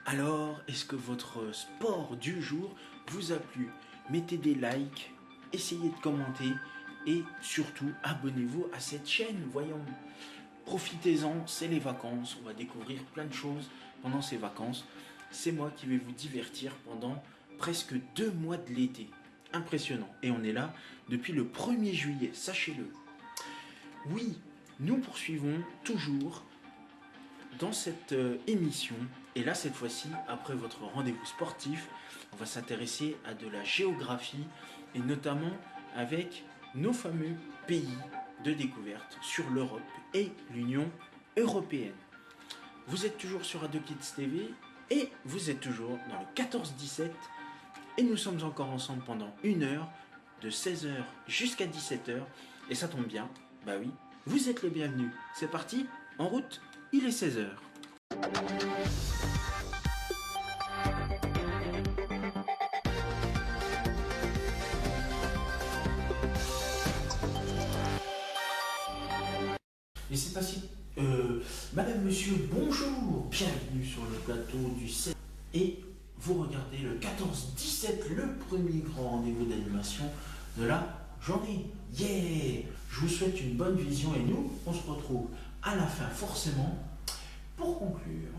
Alors, est-ce que votre sport du jour vous a plu? Mettez des likes, essayez de commenter et surtout abonnez-vous à cette chaîne. Voyons, profitez-en, c'est les vacances, on va découvrir plein de choses pendant ces vacances. C'est moi qui vais vous divertir pendant presque 2 mois de l'été. Impressionnant. Et on est là depuis le 1er juillet, sachez-le. Oui, nous poursuivons toujours dans cette émission. Et là, cette fois-ci, après votre rendez-vous sportif, on va s'intéresser à de la géographie et notamment avec nos fameux pays de découverte sur l'Europe et l'Union européenne. Vous êtes toujours sur Radio Kids TV et vous êtes toujours dans le 14-17 et nous sommes encore ensemble pendant 1 heure, de 16h jusqu'à 17h. Et ça tombe bien, bah oui, vous êtes les bienvenus. C'est parti, en route, il est 16h. Et c'est ainsi, Madame, Monsieur, bonjour, bienvenue sur le plateau du 7 et vous regardez le 14-17, le premier grand rendez-vous d'animation de la journée. Yeah! Je vous souhaite une bonne vision et nous, on se retrouve à la fin forcément pour conclure.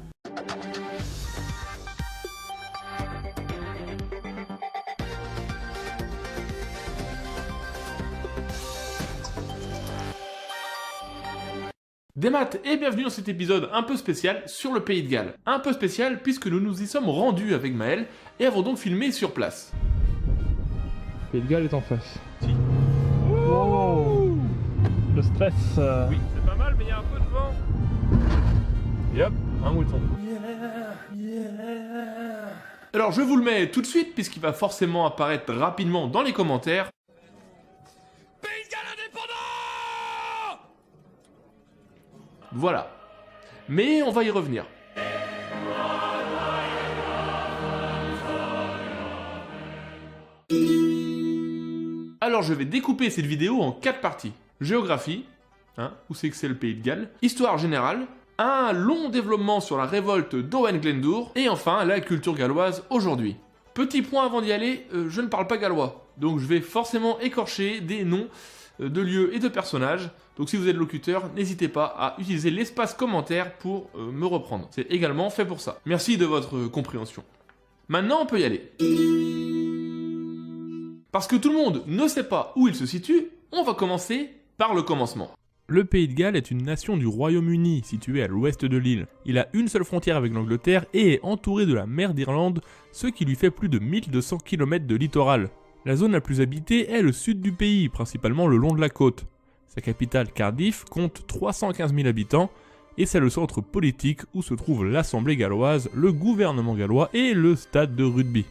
Des maths et bienvenue dans cet épisode un peu spécial sur le Pays de Galles. Un peu spécial puisque nous nous y sommes rendus avec Maël et avons donc filmé sur place. Le Pays de Galles est en face. Si. Wow. Le stress. Oui, c'est pas mal mais il y a un peu de vent. Et hop, un mouton. Alors je vous le mets tout de suite puisqu'il va forcément apparaître rapidement dans les commentaires. Pays de Galles indépendant! Voilà. Mais on va y revenir. Alors je vais découper cette vidéo en 4 parties. Géographie, où c'est que c'est le Pays de Galles. Histoire générale. Un long développement sur la révolte d'Owen Glendour. Et enfin, la culture galloise aujourd'hui. Petit point avant d'y aller, je ne parle pas gallois. Donc je vais forcément écorcher des noms de lieux et de personnages. Donc si vous êtes locuteur, n'hésitez pas à utiliser l'espace commentaire pour me reprendre. C'est également fait pour ça. Merci de votre compréhension. Maintenant, on peut y aller. Parce que tout le monde ne sait pas où il se situe, on va commencer par le commencement. Le Pays de Galles est une nation du Royaume-Uni située à l'ouest de l'île. Il a une seule frontière avec l'Angleterre et est entouré de la mer d'Irlande, ce qui lui fait plus de 1200 km de littoral. La zone la plus habitée est le sud du pays, principalement le long de la côte. Sa capitale, Cardiff, compte 315 000 habitants et c'est le centre politique où se trouve l'Assemblée galloise, le gouvernement gallois et le stade de rugby.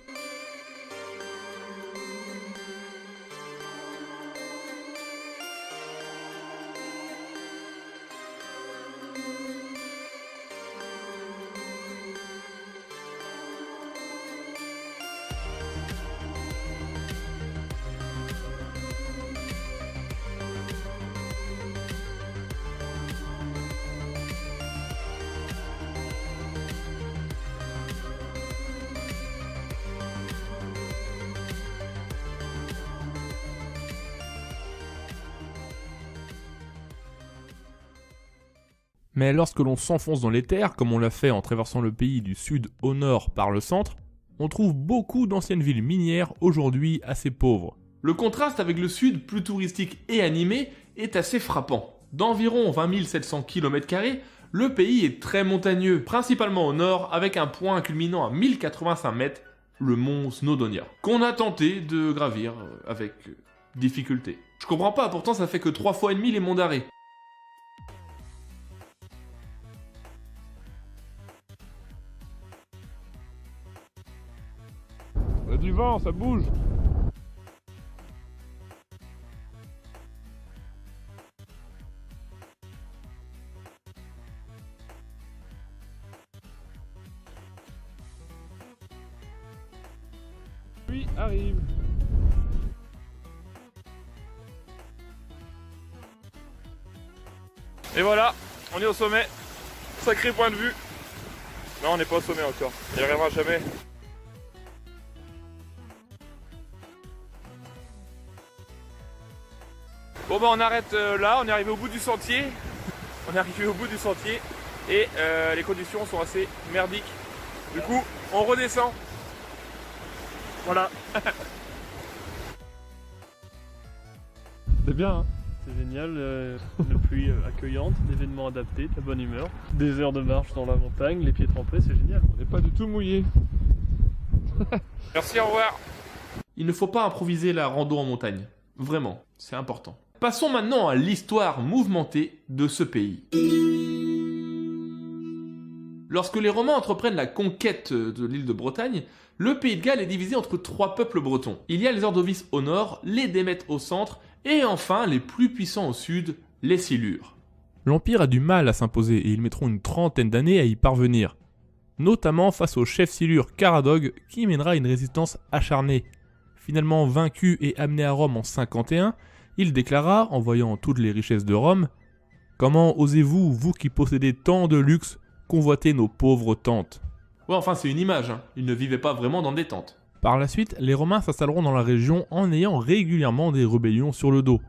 Mais lorsque l'on s'enfonce dans les terres, comme on l'a fait en traversant le pays du sud au nord par le centre, on trouve beaucoup d'anciennes villes minières aujourd'hui assez pauvres. Le contraste avec le sud, plus touristique et animé, est assez frappant. D'environ 20 700 km², le pays est très montagneux, principalement au nord, avec un point culminant à 1085 mètres, le mont Snowdonia, qu'on a tenté de gravir avec difficulté. Je comprends pas, pourtant ça fait que 3 fois et demi les monts d'Arrée. Il y a du vent, ça bouge. Lui arrive. Et voilà, on est au sommet. Sacré point de vue. Non, on n'est pas au sommet encore. On n'y arrivera jamais. Bon bah on arrête là, on est arrivé au bout du sentier. On est arrivé au bout du sentier et les conditions sont assez merdiques. Du coup, on redescend. Voilà. C'est bien, hein. C'est génial, une pluie accueillante, l'événement adapté, la bonne humeur, des heures de marche dans la montagne, les pieds trempés, c'est génial. On n'est pas du tout mouillé. Merci, au revoir. Il ne faut pas improviser la rando en montagne. Vraiment, c'est important. Passons maintenant à l'histoire mouvementée de ce pays. Lorsque les Romains entreprennent la conquête de l'île de Bretagne, le pays de Galles est divisé entre 3 peuples bretons. Il y a les Ordovis au nord, les Démètes au centre, et enfin les plus puissants au sud, les Silures. L'Empire a du mal à s'imposer et ils mettront une trentaine d'années à y parvenir. Notamment face au chef silure Caradog qui mènera une résistance acharnée. Finalement vaincu et amené à Rome en 51, il déclara, en voyant toutes les richesses de Rome, « Comment osez-vous, vous qui possédez tant de luxe, convoiter nos pauvres tentes ?» Ouais, enfin c'est une image, hein. Ils ne vivaient pas vraiment dans des tentes. Par la suite, les Romains s'installeront dans la région en ayant régulièrement des rébellions sur le dos.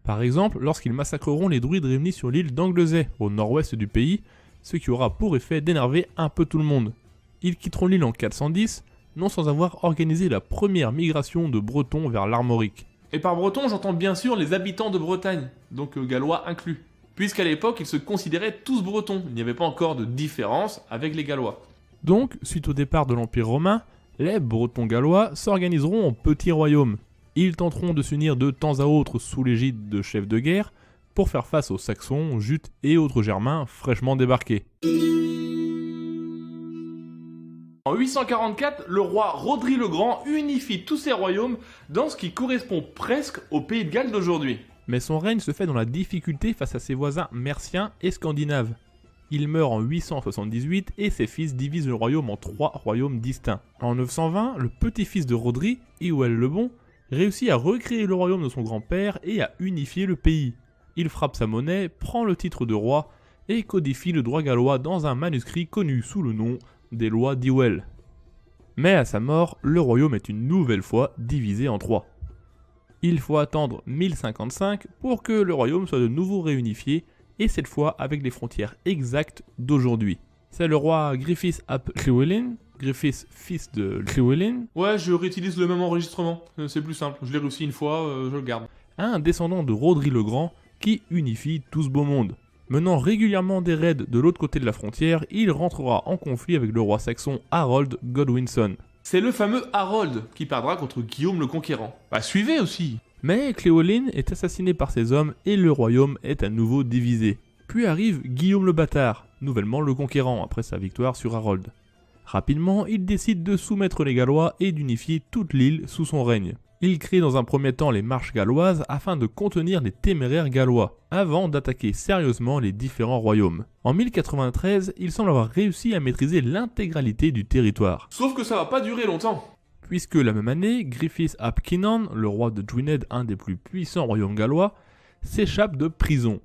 Par exemple, lorsqu'ils massacreront les druides réunis sur l'île d'Anglesey, au nord-ouest du pays, ce qui aura pour effet d'énerver un peu tout le monde. Ils quitteront l'île en 410, non sans avoir organisé la première migration de Bretons vers l'Armorique. Et par breton, j'entends bien sûr les habitants de Bretagne, donc gallois inclus. Puisqu'à l'époque, ils se considéraient tous bretons, il n'y avait pas encore de différence avec les Gallois. Donc, suite au départ de l'Empire romain, les Bretons gallois s'organiseront en petits royaumes. Ils tenteront de s'unir de temps à autre sous l'égide de chefs de guerre pour faire face aux Saxons, Jutes et autres Germains fraîchement débarqués. En 844, le roi Rodri le Grand unifie tous ses royaumes dans ce qui correspond presque au pays de Galles d'aujourd'hui. Mais son règne se fait dans la difficulté face à ses voisins merciens et scandinaves. Il meurt en 878 et ses fils divisent le royaume en 3 royaumes distincts. En 920, le petit-fils de Rodri, Hywel le Bon, réussit à recréer le royaume de son grand-père et à unifier le pays. Il frappe sa monnaie, prend le titre de roi et codifie le droit gallois dans un manuscrit connu sous le nom des lois d'Hywel. Mais à sa mort, le royaume est une nouvelle fois divisé en 3. Il faut attendre 1055 pour que le royaume soit de nouveau réunifié, et cette fois avec les frontières exactes d'aujourd'hui. C'est le roi Griffith ap Llywelyn, Griffith fils de Llywelyn, Ouais, je réutilise le même enregistrement, c'est plus simple, je l'ai réussi une fois, je le garde. un descendant de Rodri le Grand qui unifie tout ce beau monde. Menant régulièrement des raids de l'autre côté de la frontière, il rentrera en conflit avec le roi saxon Harold Godwinson. C'est le fameux Harold qui perdra contre Guillaume le Conquérant. Bah suivez aussi. Mais Llywelyn est assassiné par ses hommes et le royaume est à nouveau divisé. Puis arrive Guillaume le Bâtard, nouvellement le Conquérant après sa victoire sur Harold. Rapidement, il décide de soumettre les Gallois et d'unifier toute l'île sous son règne. Il crée dans un premier temps les marches galloises afin de contenir les téméraires gallois, avant d'attaquer sérieusement les différents royaumes. En 1093, il semble avoir réussi à maîtriser l'intégralité du territoire. Sauf que ça va pas durer longtemps. Puisque la même année, Griffith ap Cynan, le roi de Gwynedd, un des plus puissants royaumes gallois, s'échappe de prison.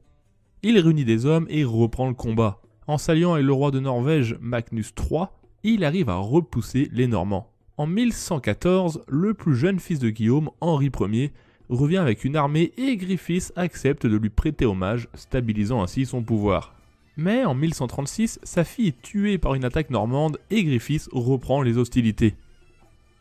Il réunit des hommes et reprend le combat. En s'alliant avec le roi de Norvège, Magnus III, il arrive à repousser les Normands. En 1114, le plus jeune fils de Guillaume, Henri Ier, revient avec une armée et Griffith accepte de lui prêter hommage, stabilisant ainsi son pouvoir. Mais en 1136, sa fille est tuée par une attaque normande et Griffith reprend les hostilités.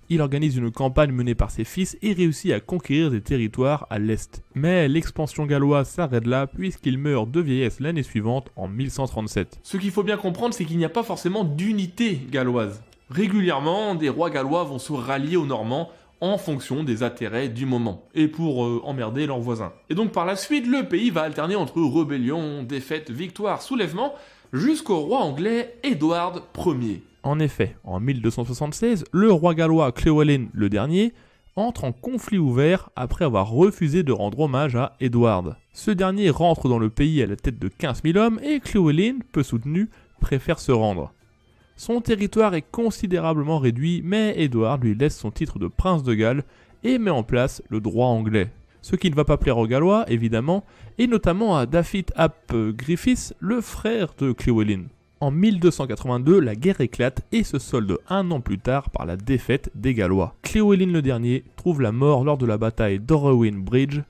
Il organise une campagne menée par ses fils et réussit à conquérir des territoires à l'est. Mais l'expansion galloise s'arrête là puisqu'il meurt de vieillesse l'année suivante en 1137. Ce qu'il faut bien comprendre, c'est qu'il n'y a pas forcément d'unité galloise. Régulièrement, des rois gallois vont se rallier aux Normands en fonction des intérêts du moment, et pour emmerder leurs voisins. Et donc par la suite, le pays va alterner entre rébellion, défaite, victoire, soulèvement, jusqu'au roi anglais Édouard Ier. En effet, en 1276, le roi gallois Llywelyn le dernier entre en conflit ouvert après avoir refusé de rendre hommage à Édouard. Ce dernier rentre dans le pays à la tête de 15 000 hommes et Llywelyn, peu soutenu, préfère se rendre. Son territoire est considérablement réduit, mais Édouard lui laisse son titre de prince de Galles et met en place le droit anglais. Ce qui ne va pas plaire aux Gallois, évidemment, et notamment à Dafydd ap Griffith, le frère de Llywelyn. En 1282, la guerre éclate et se solde un an plus tard par la défaite des Gallois. Cléwellyn le dernier trouve la mort lors de la bataille d'Orowin Bridge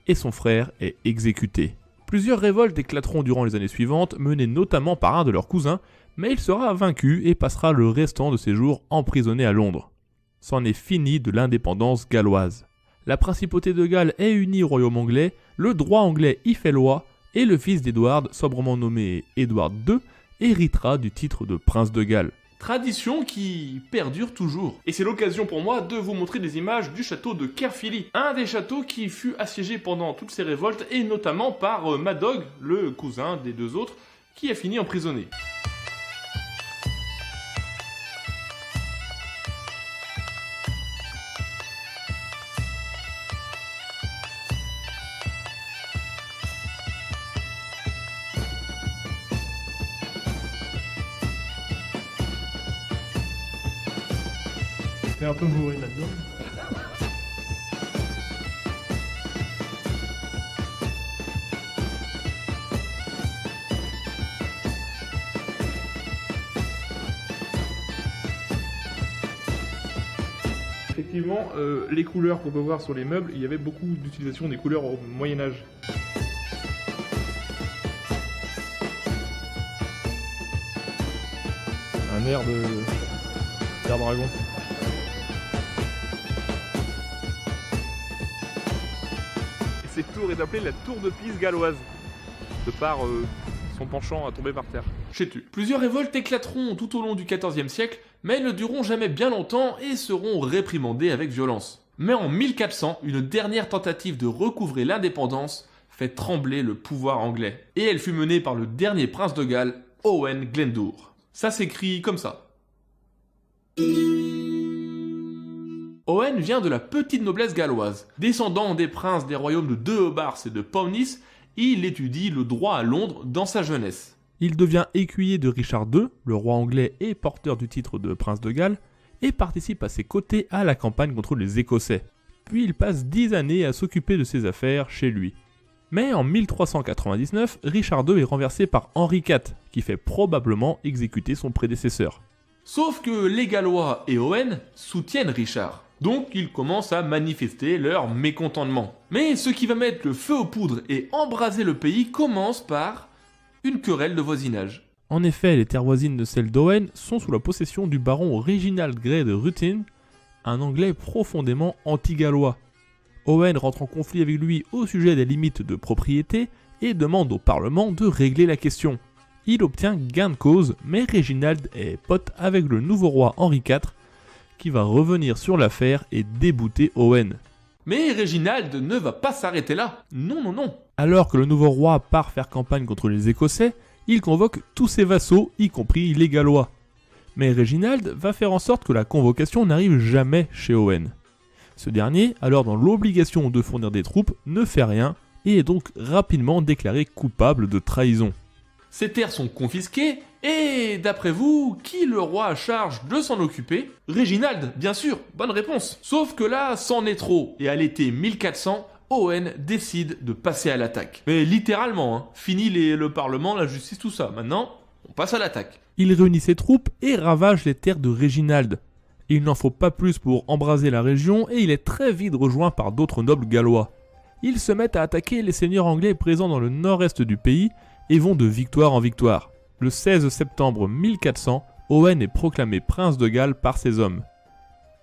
et son frère est exécuté. Plusieurs révoltes éclateront durant les années suivantes, menées notamment par un de leurs cousins, mais il sera vaincu et passera le restant de ses jours emprisonné à Londres. C'en est fini de l'indépendance galloise. La principauté de Galles est unie au royaume anglais, le droit anglais y fait loi, et le fils d'Édouard, sobrement nommé Édouard II, héritera du titre de prince de Galles. Tradition qui perdure toujours. Et c'est l'occasion pour moi de vous montrer des images du château de Caerphilly, un des châteaux qui fut assiégé pendant toutes ces révoltes, et notamment par Madog, le cousin des deux autres, qui a fini emprisonné. T'es un peu bourré là-dedans. Effectivement, les couleurs qu'on peut voir sur les meubles, il y avait beaucoup d'utilisation des couleurs au Moyen-Âge. Un air de dragon. Et cette tour est appelée la tour de Pise galloise, de par son penchant à tomber par terre. Sais-tu. Plusieurs révoltes éclateront tout au long du XIVe siècle, mais elles ne dureront jamais bien longtemps et seront réprimandées avec violence. Mais en 1400, une dernière tentative de recouvrer l'indépendance fait trembler le pouvoir anglais. Et elle fut menée par le dernier prince de Galles, Owen Glendour. Ça s'écrit comme ça. Owen vient de la petite noblesse galloise. Descendant des princes des royaumes de Deheubarth et de Powys, il étudie le droit à Londres dans sa jeunesse. Il devient écuyer de Richard II, le roi anglais et porteur du titre de prince de Galles, et participe à ses côtés à la campagne contre les Écossais. Puis il passe 10 années à s'occuper de ses affaires chez lui. Mais en 1399, Richard II est renversé par Henri IV, qui fait probablement exécuter son prédécesseur. Sauf que les Gallois et Owen soutiennent Richard. Donc ils commencent à manifester leur mécontentement. Mais ce qui va mettre le feu aux poudres et embraser le pays commence par une querelle de voisinage. En effet, les terres voisines de celles d'Owen sont sous la possession du baron Reginald Grey de Ruthin, un Anglais profondément anti-gallois. Owen rentre en conflit avec lui au sujet des limites de propriété et demande au Parlement de régler la question. Il obtient gain de cause, mais Reginald est pote avec le nouveau roi Henri IV, qui va revenir sur l'affaire et débouter Owen. Mais Reginald ne va pas s'arrêter là. Non, non, non. Alors que le nouveau roi part faire campagne contre les Écossais, il convoque tous ses vassaux, y compris les Gallois. Mais Reginald va faire en sorte que la convocation n'arrive jamais chez Owen. Ce dernier, alors dans l'obligation de fournir des troupes, ne fait rien et est donc rapidement déclaré coupable de trahison. Ces terres sont confisquées, et d'après vous, qui le roi charge de s'en occuper? Reginald, bien sûr, bonne réponse. Sauf que là, c'en est trop, et à l'été 1400, Owen décide de passer à l'attaque. Mais littéralement, hein. Fini le parlement, la justice, tout ça. Maintenant, on passe à l'attaque. Il réunit ses troupes et ravage les terres de Reginald. Il n'en faut pas plus pour embraser la région, et il est très vite rejoint par d'autres nobles gallois. Ils se mettent à attaquer les seigneurs anglais présents dans le nord-est du pays, et vont de victoire en victoire. Le 16 septembre 1400, Owen est proclamé prince de Galles par ses hommes.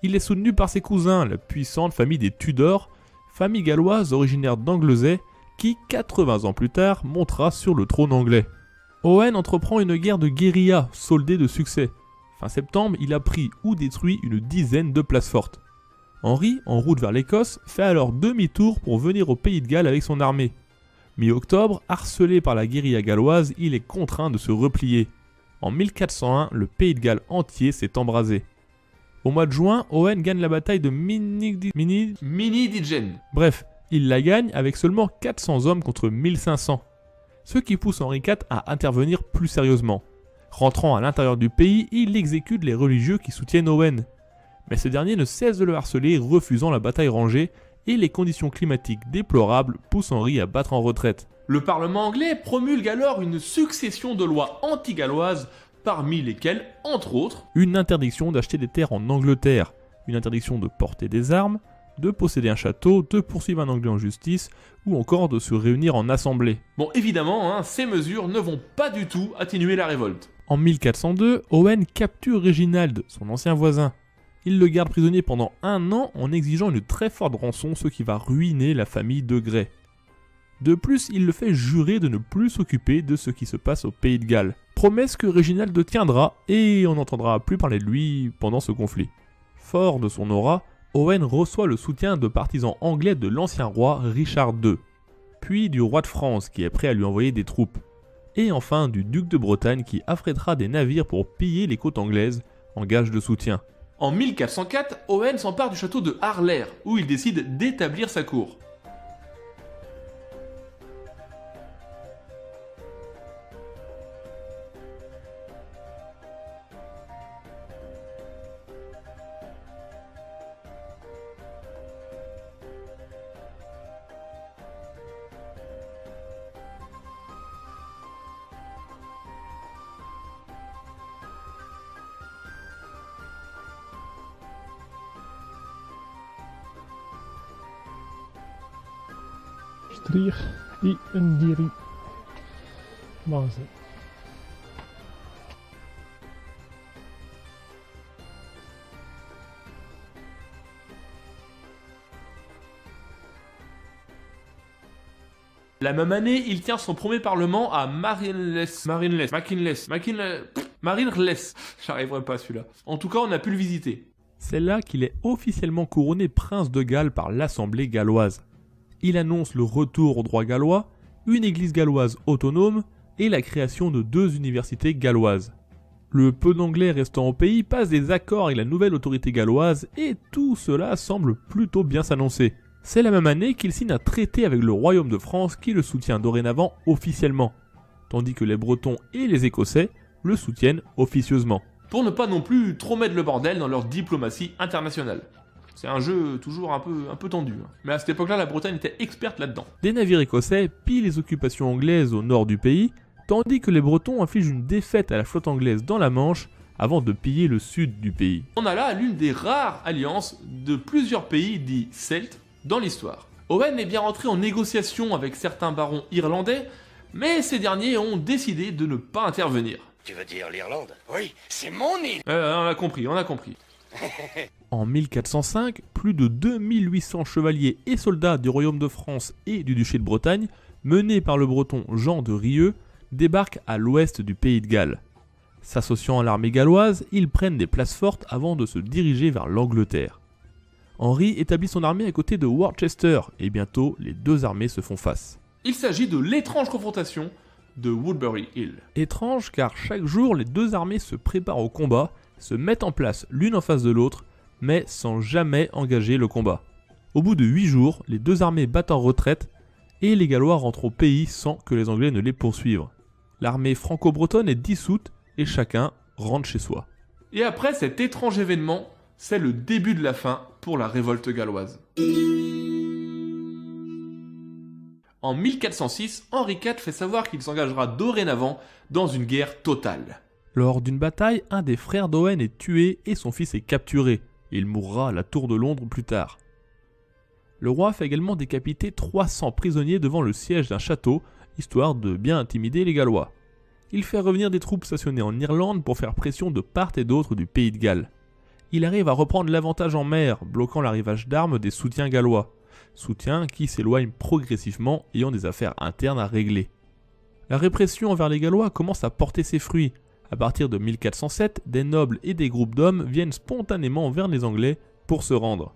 Il est soutenu par ses cousins, la puissante famille des Tudors, famille galloise originaire d'Anglesey, qui, 80 ans plus tard, montera sur le trône anglais. Owen entreprend une guerre de guérilla, soldée de succès. Fin septembre, il a pris ou détruit une dizaine de places fortes. Henri, en route vers l'Écosse, fait alors demi-tour pour venir au pays de Galles avec son armée. Mi-octobre, harcelé par la guérilla galloise, il est contraint de se replier. En 1401, le pays de Galles entier s'est embrasé. Au mois de juin, Owen gagne la bataille de Mini-Digen. Bref, il la gagne avec seulement 400 hommes contre 1500. Ce qui pousse Henri IV à intervenir plus sérieusement. Rentrant à l'intérieur du pays, il exécute les religieux qui soutiennent Owen. Mais ce dernier ne cesse de le harceler, refusant la bataille rangée, et les conditions climatiques déplorables poussent Henri à battre en retraite. Le Parlement anglais promulgue alors une succession de lois anti-galloises, parmi lesquelles, entre autres, une interdiction d'acheter des terres en Angleterre, une interdiction de porter des armes, de posséder un château, de poursuivre un Anglais en justice, ou encore de se réunir en assemblée. Bon, évidemment, ces mesures ne vont pas du tout atténuer la révolte. En 1402, Owen capture Réginald, son ancien voisin. Il le garde prisonnier pendant 1 an en exigeant une très forte rançon, ce qui va ruiner la famille de Grey. De plus, il le fait jurer de ne plus s'occuper de ce qui se passe au Pays de Galles. Promesse que Réginald tiendra et on n'entendra plus parler de lui pendant ce conflit. Fort de son aura, Owen reçoit le soutien de partisans anglais de l'ancien roi Richard II, puis du roi de France qui est prêt à lui envoyer des troupes, et enfin du duc de Bretagne qui affrètera des navires pour piller les côtes anglaises en gage de soutien. En 1404, Owen s'empare du château de Harlair, où il décide d'établir sa cour. Strier i een diri. Magazijn. La même année, il tient son premier parlement à Marienlyst. J'arriverai pas à celui-là. En tout cas, on a pu le visiter. C'est là qu'il est officiellement couronné prince de Galles par l'Assemblée galloise. Il annonce le retour au droit gallois, une église galloise autonome et la création de 2 universités galloises. Le peu d'anglais restant au pays passe des accords avec la nouvelle autorité galloise et tout cela semble plutôt bien s'annoncer. C'est la même année qu'il signe un traité avec le royaume de France qui le soutient dorénavant officiellement, tandis que les Bretons et les Écossais le soutiennent officieusement. Pour ne pas non plus trop mettre le bordel dans leur diplomatie internationale. C'est un jeu toujours un peu tendu. Mais à cette époque-là, la Bretagne était experte là-dedans. Des navires écossais pillent les occupations anglaises au nord du pays, tandis que les Bretons infligent une défaite à la flotte anglaise dans la Manche avant de piller le sud du pays. On a là l'une des rares alliances de plusieurs pays dits celtes dans l'histoire. Owen est bien rentré en négociation avec certains barons irlandais, mais ces derniers ont décidé de ne pas intervenir. Tu veux dire l'Irlande? Oui, c'est mon île. On a compris. En 1405, plus de 2800 chevaliers et soldats du royaume de France et du duché de Bretagne, menés par le breton Jean de Rieux, débarquent à l'ouest du pays de Galles. S'associant à l'armée galloise, ils prennent des places fortes avant de se diriger vers l'Angleterre. Henri établit son armée à côté de Worcester et bientôt les 2 armées se font face. Il s'agit de l'étrange confrontation de Woodbury Hill. Étrange car chaque jour les 2 armées se préparent au combat, se mettent en place l'une en face de l'autre, mais sans jamais engager le combat. Au bout de 8 jours, les 2 armées battent en retraite et les Gallois rentrent au pays sans que les Anglais ne les poursuivent. L'armée franco-bretonne est dissoute et chacun rentre chez soi. Et après cet étrange événement, c'est le début de la fin pour la révolte galloise. En 1406, Henri IV fait savoir qu'il s'engagera dorénavant dans une guerre totale. Lors d'une bataille, un des frères d'Owen est tué et son fils est capturé. Il mourra à la Tour de Londres plus tard. Le roi fait également décapiter 300 prisonniers devant le siège d'un château, histoire de bien intimider les Gallois. Il fait revenir des troupes stationnées en Irlande pour faire pression de part et d'autre du pays de Galles. Il arrive à reprendre l'avantage en mer, bloquant l'arrivage d'armes des soutiens gallois. Soutiens qui s'éloignent progressivement ayant des affaires internes à régler. La répression envers les Gallois commence à porter ses fruits. À partir de 1407, des nobles et des groupes d'hommes viennent spontanément vers les Anglais pour se rendre.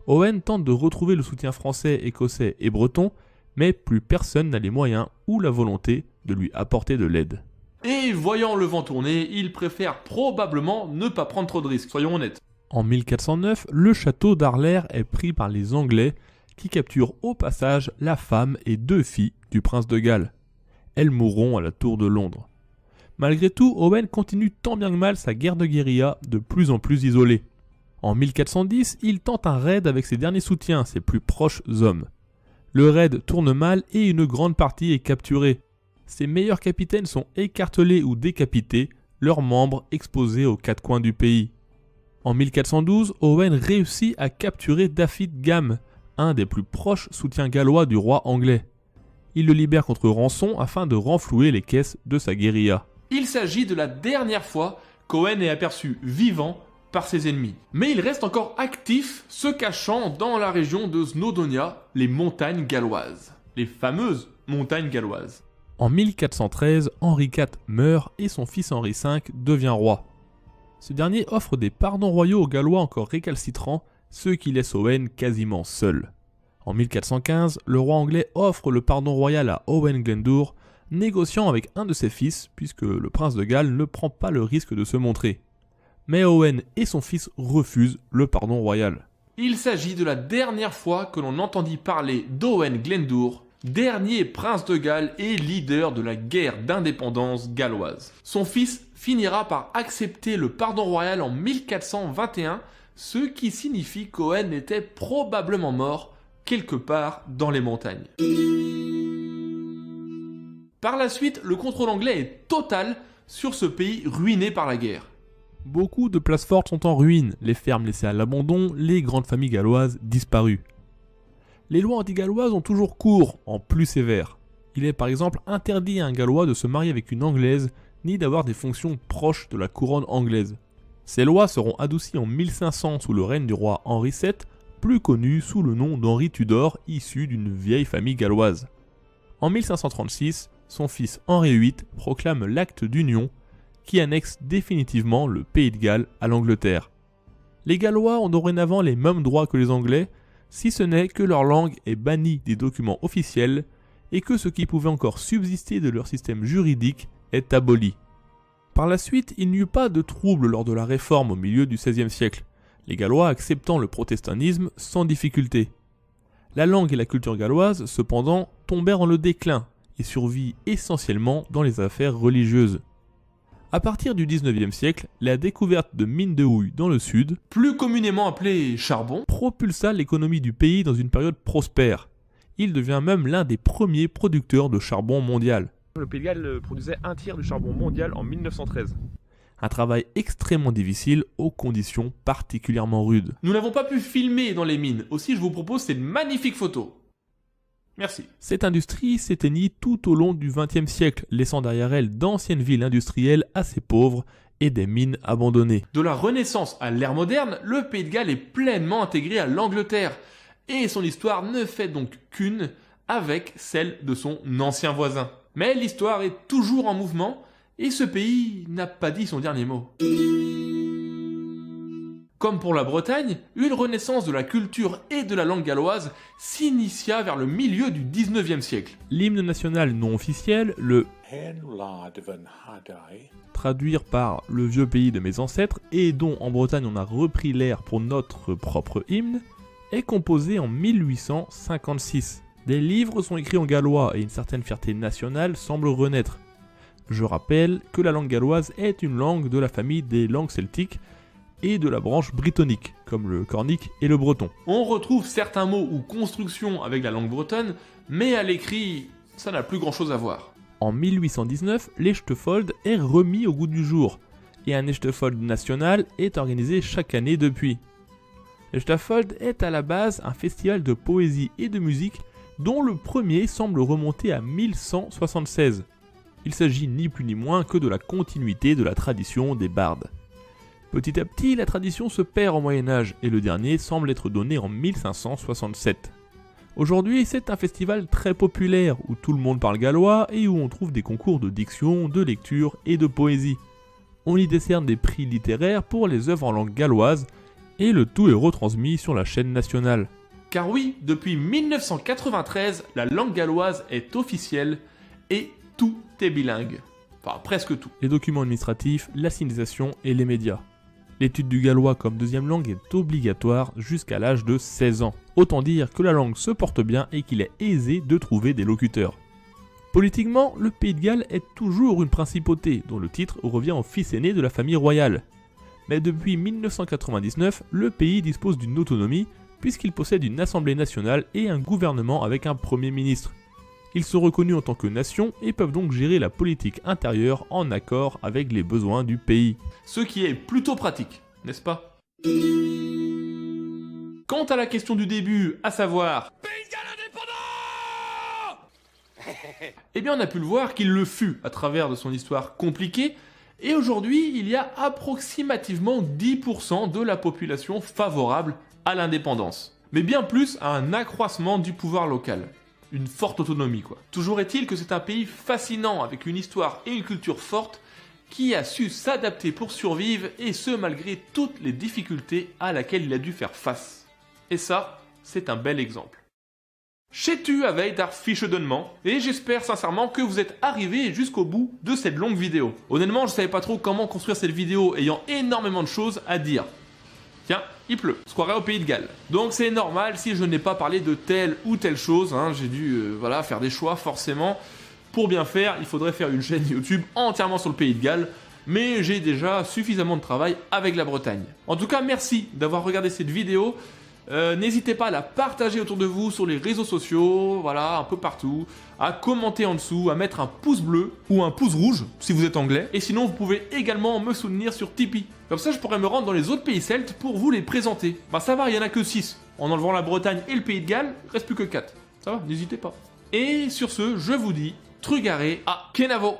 Owen tente de retrouver le soutien français, écossais et breton, mais plus personne n'a les moyens ou la volonté de lui apporter de l'aide. Et voyant le vent tourner, il préfère probablement ne pas prendre trop de risques, soyons honnêtes. En 1409, le château d'Harlair est pris par les Anglais qui capturent au passage la femme et 2 filles du prince de Galles. Elles mourront à la Tour de Londres. Malgré tout, Owen continue tant bien que mal sa guerre de guérilla, de plus en plus isolée. En 1410, il tente un raid avec ses derniers soutiens, ses plus proches hommes. Le raid tourne mal et une grande partie est capturée. Ses meilleurs capitaines sont écartelés ou décapités, leurs membres exposés aux quatre coins du pays. En 1412, Owen réussit à capturer Dafydd Gam, un des plus proches soutiens gallois du roi anglais. Il le libère contre rançon afin de renflouer les caisses de sa guérilla. Il s'agit de la dernière fois qu'Owen est aperçu vivant par ses ennemis. Mais il reste encore actif, se cachant dans la région de Snowdonia, les montagnes galloises. Les fameuses montagnes galloises. En 1413, Henri IV meurt et son fils Henri V devient roi. Ce dernier offre des pardons royaux aux Gallois encore récalcitrants, ce qui laisse Owen quasiment seul. En 1415, le roi anglais offre le pardon royal à Owen Glendour, négociant avec un de ses fils, puisque le prince de Galles ne prend pas le risque de se montrer. Mais Owen et son fils refusent le pardon royal. Il s'agit de la dernière fois que l'on entendit parler d'Owen Glendour, dernier prince de Galles et leader de la guerre d'indépendance galloise. Son fils finira par accepter le pardon royal en 1421, ce qui signifie qu'Owen était probablement mort quelque part dans les montagnes. Par la suite, le contrôle anglais est total sur ce pays ruiné par la guerre. Beaucoup de places fortes sont en ruine, les fermes laissées à l'abandon, les grandes familles galloises disparues. Les lois anti-galloises ont toujours cours, en plus sévères. Il est par exemple interdit à un Gallois de se marier avec une Anglaise, ni d'avoir des fonctions proches de la couronne anglaise. Ces lois seront adoucies en 1500 sous le règne du roi Henri VII, plus connu sous le nom d'Henri Tudor, issu d'une vieille famille galloise. En 1536, son fils Henri VIII proclame l'acte d'union, qui annexe définitivement le pays de Galles à l'Angleterre. Les Gallois ont dorénavant les mêmes droits que les Anglais, si ce n'est que leur langue est bannie des documents officiels et que ce qui pouvait encore subsister de leur système juridique est aboli. Par la suite, il n'y eut pas de troubles lors de la Réforme au milieu du XVIe siècle, les Gallois acceptant le protestantisme sans difficulté. La langue et la culture galloise, cependant, tombèrent en le déclin et survit essentiellement dans les affaires religieuses. À partir du XIXe siècle, la découverte de mines de houille dans le sud, plus communément appelé charbon, propulsa l'économie du pays dans une période prospère. Il devient même l'un des premiers producteurs de charbon mondial. Le Pays de Galles produisait un tiers du charbon mondial en 1913. Un travail extrêmement difficile aux conditions particulièrement rudes. Nous n'avons pas pu filmer dans les mines, aussi je vous propose cette magnifique photo. Merci. Cette industrie s'éteignit tout au long du XXe siècle, laissant derrière elle d'anciennes villes industrielles assez pauvres et des mines abandonnées. De la Renaissance à l'ère moderne, le Pays de Galles est pleinement intégré à l'Angleterre, et son histoire ne fait donc qu'une avec celle de son ancien voisin. Mais l'histoire est toujours en mouvement, et ce pays n'a pas dit son dernier mot. Comme pour la Bretagne, une renaissance de la culture et de la langue galloise s'initia vers le milieu du XIXe siècle. L'hymne national non officiel, le traduire par le vieux pays de mes ancêtres, et dont en Bretagne on a repris l'air pour notre propre hymne, est composé en 1856. Des livres sont écrits en gallois et une certaine fierté nationale semble renaître. Je rappelle que la langue galloise est une langue de la famille des langues celtiques et de la branche brittonique, comme le cornique et le breton. On retrouve certains mots ou constructions avec la langue bretonne, mais à l'écrit, ça n'a plus grand chose à voir. En 1819, l'Echtefold est remis au goût du jour, et un Echtefold national est organisé chaque année depuis. L'Echtefold est à la base un festival de poésie et de musique dont le premier semble remonter à 1176. Il s'agit ni plus ni moins que de la continuité de la tradition des bardes. Petit à petit, la tradition se perd au Moyen-Âge et le dernier semble être donné en 1567. Aujourd'hui, c'est un festival très populaire où tout le monde parle gallois et où on trouve des concours de diction, de lecture et de poésie. On y décerne des prix littéraires pour les œuvres en langue galloise et le tout est retransmis sur la chaîne nationale. Car oui, depuis 1993, la langue galloise est officielle et tout est bilingue. Enfin, presque tout. Les documents administratifs, la signalisation et les médias. L'étude du gallois comme deuxième langue est obligatoire jusqu'à l'âge de 16 ans. Autant dire que la langue se porte bien et qu'il est aisé de trouver des locuteurs. Politiquement, le Pays de Galles est toujours une principauté dont le titre revient au fils aîné de la famille royale. Mais depuis 1999, le pays dispose d'une autonomie puisqu'ils possèdent une assemblée nationale et un gouvernement avec un premier ministre. Ils sont reconnus en tant que nation et peuvent donc gérer la politique intérieure en accord avec les besoins du pays. Ce qui est plutôt pratique, n'est-ce pas? Quant à la question du début, à savoir... Eh bien on a pu le voir qu'il le fut à travers de son histoire compliquée, et aujourd'hui il y a approximativement 10% de la population favorable à l'indépendance. Mais bien plus à un accroissement du pouvoir local. Une forte autonomie quoi. Toujours est-il que c'est un pays fascinant avec une histoire et une culture forte qui a su s'adapter pour survivre et ce malgré toutes les difficultés à laquelle il a dû faire face. Et ça, c'est un bel exemple. Sais-tu avec dar fichedonnement et j'espère sincèrement que vous êtes arrivés jusqu'au bout de cette longue vidéo. Honnêtement, je savais pas trop comment construire cette vidéo ayant énormément de choses à dire. Tiens, il pleut, on se croirait au Pays de Galles. Donc c'est normal si je n'ai pas parlé de telle ou telle chose, hein. J'ai dû voilà, faire des choix forcément. Pour bien faire, il faudrait faire une chaîne YouTube entièrement sur le Pays de Galles, mais j'ai déjà suffisamment de travail avec la Bretagne. En tout cas, merci d'avoir regardé cette vidéo. N'hésitez pas à la partager autour de vous sur les réseaux sociaux, voilà, un peu partout, à commenter en dessous, à mettre un pouce bleu ou un pouce rouge si vous êtes anglais. Et sinon, vous pouvez également me soutenir sur Tipeee. Comme ça, je pourrais me rendre dans les autres pays celtes pour vous les présenter. Bah ça va, il y en a que 6. En enlevant la Bretagne et le Pays de Galles, il reste plus que 4. Ça va, n'hésitez pas. Et sur ce, je vous dis, Trugaré à Kenavo.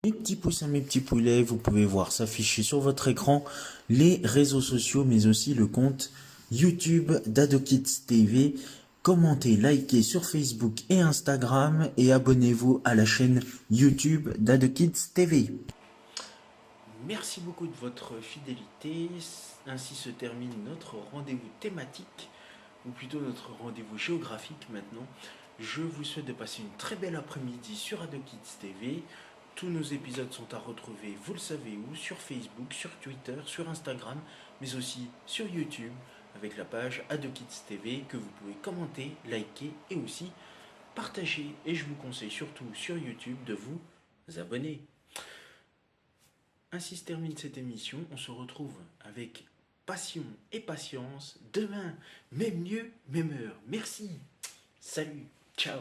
Mes petits poussins, mes petits poulets, vous pouvez voir s'afficher sur votre écran les réseaux sociaux, mais aussi le compte YouTube d'AdoKids TV. Commentez, likez sur Facebook et Instagram et abonnez-vous à la chaîne YouTube d'AdoKids TV. Merci beaucoup de votre fidélité. Ainsi se termine notre rendez-vous thématique, ou plutôt notre rendez-vous géographique maintenant. Je vous souhaite de passer une très belle après-midi sur AdoKids TV. Tous nos épisodes sont à retrouver, vous le savez où, sur Facebook, sur Twitter, sur Instagram, mais aussi sur YouTube, avec la page AdoKids TV que vous pouvez commenter, liker et aussi partager. Et je vous conseille surtout sur YouTube de vous abonner. Ainsi se termine cette émission. On se retrouve avec passion et patience demain, même lieu, même heure. Merci, salut, ciao.